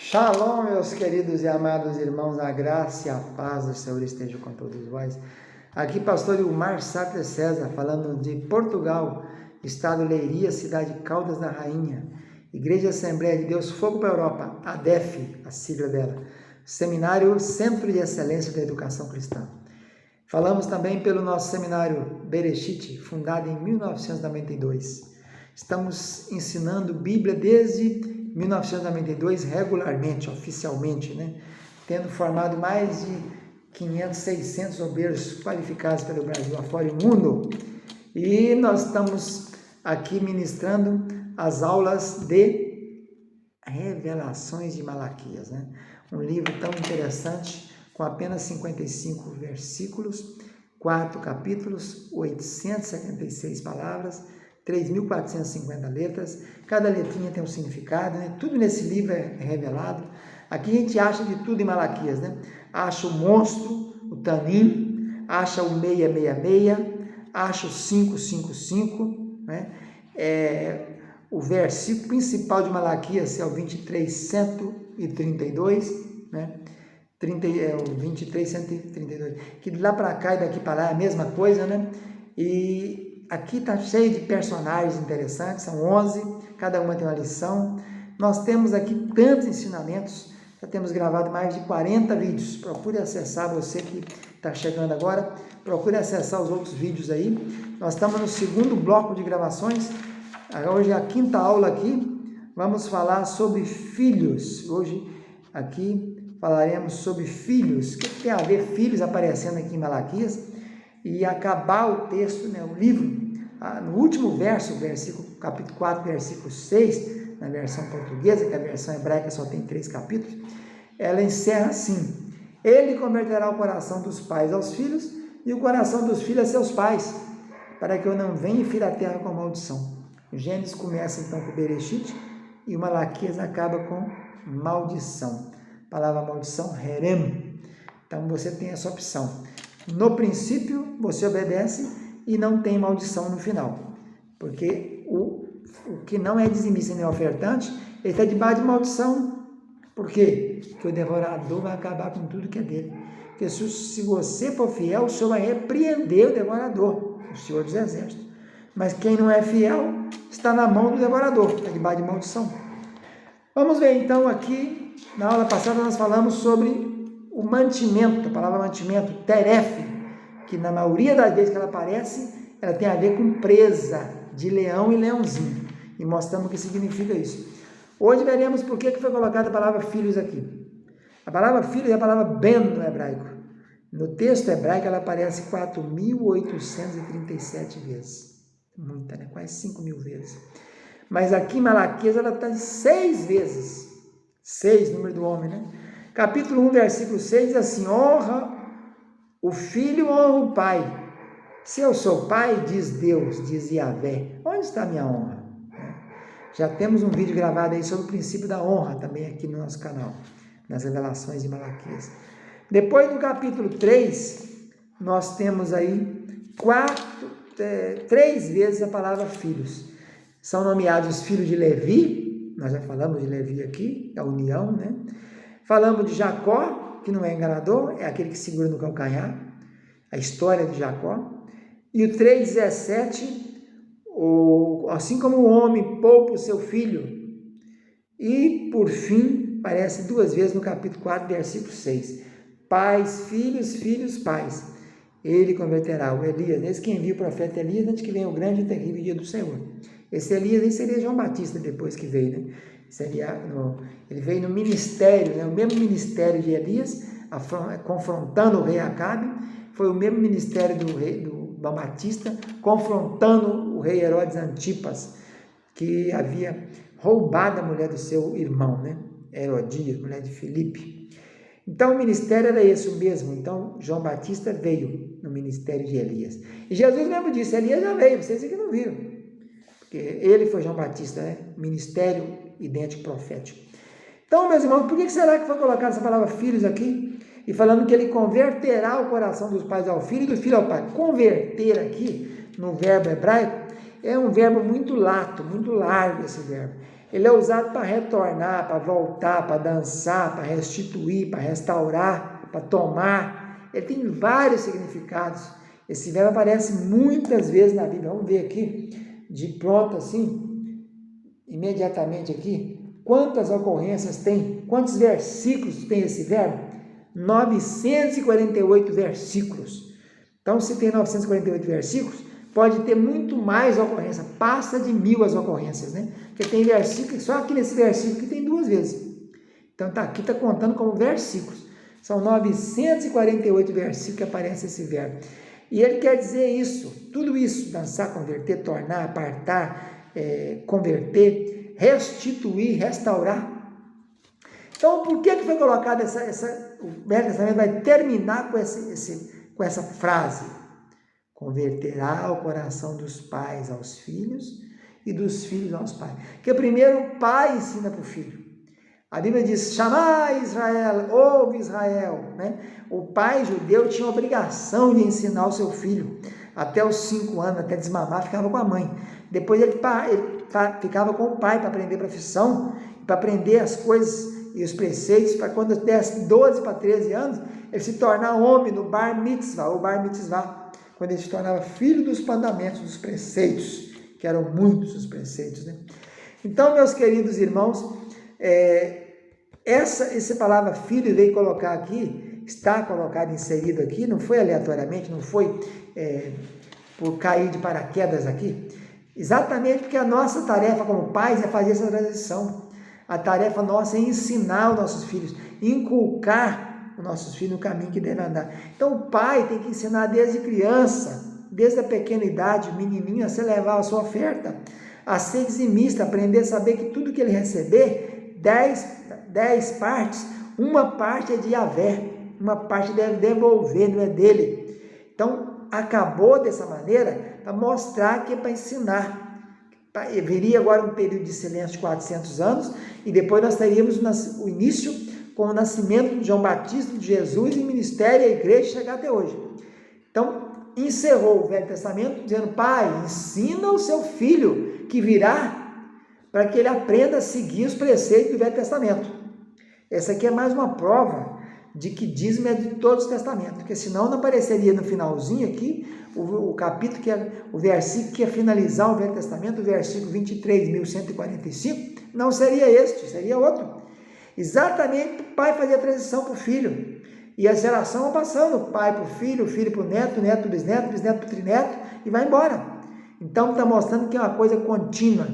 Shalom, meus queridos e amados irmãos, a graça e a paz do Senhor esteja com todos vós. Aqui, pastor Ilmar Sater César, falando de Portugal, estado Leiria, cidade Caldas da Rainha, Igreja Assembleia de Deus Fogo para a Europa, ADEF, a sigla dela, Seminário Centro de Excelência da Educação Cristã. Falamos também pelo nosso seminário Bereshit, fundado em 1992. Estamos ensinando Bíblia desde 1992 regularmente, oficialmente, tendo formado mais de 500, 600 obreiros qualificados pelo Brasil afora e mundo. E nós estamos aqui ministrando as aulas de Revelações de Malaquias, um livro tão interessante, com apenas 55 versículos, 4 capítulos, 876 palavras, 3.450 letras, cada letrinha tem um significado, tudo nesse livro é revelado. Aqui a gente acha de tudo em Malaquias, acha o monstro, o tanim, acha o 666, acha o 555, o versículo principal de Malaquias é o 23.132, o 23.132, que de lá para cá e daqui para lá é a mesma coisa, e aqui está cheio de personagens interessantes, são 11, cada uma tem uma lição. Nós temos aqui tantos ensinamentos, já temos gravado mais de 40 vídeos. Procure acessar, você que está chegando agora, procure acessar os outros vídeos aí. Nós estamos no segundo bloco de gravações, hoje é a quinta aula aqui, vamos falar sobre filhos. Hoje aqui falaremos sobre filhos. O que tem a ver filhos aparecendo aqui em Malaquias? E acabar o texto, o livro, no último verso, capítulo 4, versículo 6, na versão portuguesa, que a versão hebraica só tem 3 capítulos, ela encerra assim: ele converterá o coração dos pais aos filhos e o coração dos filhos a seus pais, para que eu não venha e fira a terra com maldição. O Gênesis começa então com Bereshit e o Malaquias acaba com maldição. A palavra maldição, herem. Então você tem essa opção. No princípio, você obedece e não tem maldição no final. Porque o que não é dizimista nem ofertante, ele está debaixo de maldição. Por quê? Porque o devorador vai acabar com tudo que é dele. Porque se você for fiel, o Senhor vai repreender o devorador, o Senhor dos Exércitos. Mas quem não é fiel, está na mão do devorador, está debaixo de maldição. Vamos ver então aqui, na aula passada nós falamos sobre o mantimento, a palavra mantimento, teref, que na maioria das vezes que ela aparece, ela tem a ver com presa de leão e leãozinho, e mostramos o que significa isso. Hoje veremos por que foi colocada a palavra filhos aqui. A palavra filhos é a palavra ben no hebraico. No texto hebraico ela aparece 4.837 vezes. Muita, quase 5.000 vezes. Mas aqui em Malaquias ela está 6 vezes. 6, número do homem, Capítulo 1, versículo 6 diz assim: honra o filho, honra o pai. Se eu sou pai, diz Deus, diz Yahvé, onde está a minha honra? Já temos um vídeo gravado aí sobre o princípio da honra também aqui no nosso canal, nas revelações de Malaquias. Depois do capítulo 3, nós temos aí 3 vezes a palavra filhos. São nomeados os filhos de Levi, nós já falamos de Levi aqui, a união, Falamos de Jacó, que não é enganador, é aquele que segura no calcanhar, a história de Jacó. E o 3,17, assim como o homem poupa o seu filho. E, por fim, aparece 2 vezes no capítulo 4, versículo 6. Pais, filhos, filhos, pais. Ele converterá o Elias. Esse que envia o profeta Elias antes que venha o grande e terrível dia do Senhor. Esse Elias aí seria João Batista depois que veio, ele veio no ministério, o mesmo ministério de Elias, confrontando o rei Acabe, foi o mesmo ministério do João Batista, confrontando o rei Herodes Antipas, que havia roubado a mulher do seu irmão, Herodias, mulher de Filipe. Então o ministério era esse o mesmo. Então João Batista veio no ministério de Elias. E Jesus mesmo disse: Elias já veio, vocês aqui não viram. Porque ele foi João Batista, ministério idêntico profético. Então, meus irmãos, por que será que foi colocada essa palavra filhos aqui? E falando que ele converterá o coração dos pais ao filho e do filho ao pai. Converter aqui, no verbo hebraico, é um verbo muito lato, muito largo esse verbo. Ele é usado para retornar, para voltar, para dançar, para restituir, para restaurar, para tomar. Ele tem vários significados. Esse verbo aparece muitas vezes na Bíblia. Vamos ver aqui, de pronto assim, imediatamente aqui, quantas ocorrências tem, quantos versículos tem esse verbo? 948 versículos. Então, se tem 948 versículos, pode ter muito mais ocorrência, passa de 1000 as ocorrências, né? Porque tem versículo, só aqui nesse versículo que tem 2 vezes. Então, aqui está contando como versículos. São 948 versículos que aparece esse verbo. E ele quer dizer isso, tudo isso, dançar, converter, tornar, apartar, converter, restituir, restaurar. Então, por que foi colocado o Velho Testamento vai terminar com essa frase? Converterá o coração dos pais aos filhos e dos filhos aos pais. Porque primeiro o pai ensina para o filho. A Bíblia diz, chamai Israel, ouve Israel. Né? O pai judeu tinha a obrigação de ensinar o seu filho. Até os 5 anos, até desmamar, ficava com a mãe. Depois ele ficava com o pai para aprender profissão, para aprender as coisas e os preceitos, para quando desse 12 para 13 anos, ele se tornar homem no bar mitzvah, ou bar mitzvah, quando ele se tornava filho dos mandamentos, dos preceitos, que eram muitos os preceitos. Né? Então, meus queridos irmãos, essa palavra filho veio colocar aqui, está colocado, inserido aqui, não foi aleatoriamente, não foi por cair de paraquedas aqui, exatamente porque a nossa tarefa como pais é fazer essa transição. A tarefa nossa é ensinar os nossos filhos, inculcar os nossos filhos no caminho que devem andar. Então o pai tem que ensinar desde criança, desde a pequena idade, o menininho a se levar a sua oferta, a ser dizimista, aprender a saber que tudo que ele receber, 10 partes, uma parte é de Yahvé, uma parte deve devolver, não é dele. Então acabou dessa maneira para mostrar que é para ensinar. Viria agora um período de silêncio de 400 anos e depois nós teríamos o início com o nascimento de João Batista, de Jesus e o ministério e a igreja chegar até hoje. Então, encerrou o Velho Testamento dizendo, pai, ensina o seu filho que virá para que ele aprenda a seguir os preceitos do Velho Testamento. Essa aqui é mais uma prova de que dízimo é de todos os testamentos, porque senão não apareceria no finalzinho aqui o capítulo, o versículo que ia finalizar o Velho Testamento, o versículo 23.145, não seria este, seria outro. Exatamente o pai fazia a transição para o filho, e a geração vai passando, pai para o filho para o neto, neto para o bisneto, bisneto para o trineto, e vai embora. Então está mostrando que é uma coisa contínua,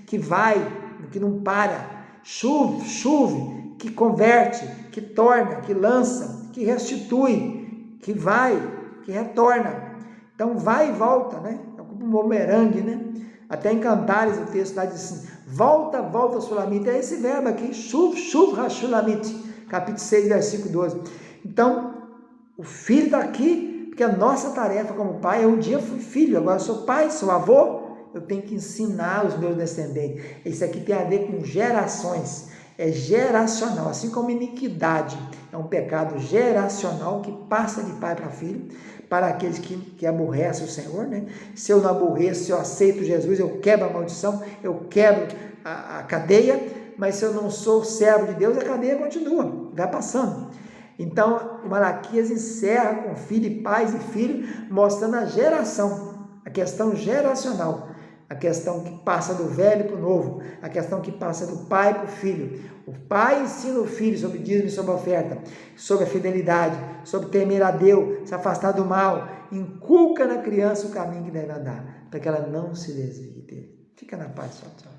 que vai, que não para, chuve, que converte, que torna, que lança, que restitui, que vai, que retorna. Então vai e volta, né? É como um bumerangue, né? Até em Cantares o texto lá diz assim, volta, Sulamite. É esse verbo aqui, shuv, Hashulamite, capítulo 6, versículo 12. Então, o filho está aqui, porque a nossa tarefa como pai, um dia fui filho, agora sou pai, sou avô, eu tenho que ensinar os meus descendentes. Isso aqui tem a ver com gerações. É geracional, assim como iniquidade é um pecado geracional que passa de pai para filho, para aqueles que aborrecem o Senhor, né? Se eu não aborreço, se eu aceito Jesus, eu quebro a maldição, eu quebro a cadeia, mas se eu não sou servo de Deus, a cadeia continua, vai passando. Então, o Malaquias encerra com filho e pais e filho, mostrando a geração, a questão geracional, a questão que passa do velho para o novo, a questão que passa do pai para o filho. O pai ensina o filho sobre dízimo e sobre a oferta, sobre a fidelidade, sobre temer a Deus, se afastar do mal, inculca na criança o caminho que deve andar, para que ela não se desvie dele. Fica na paz, tchau.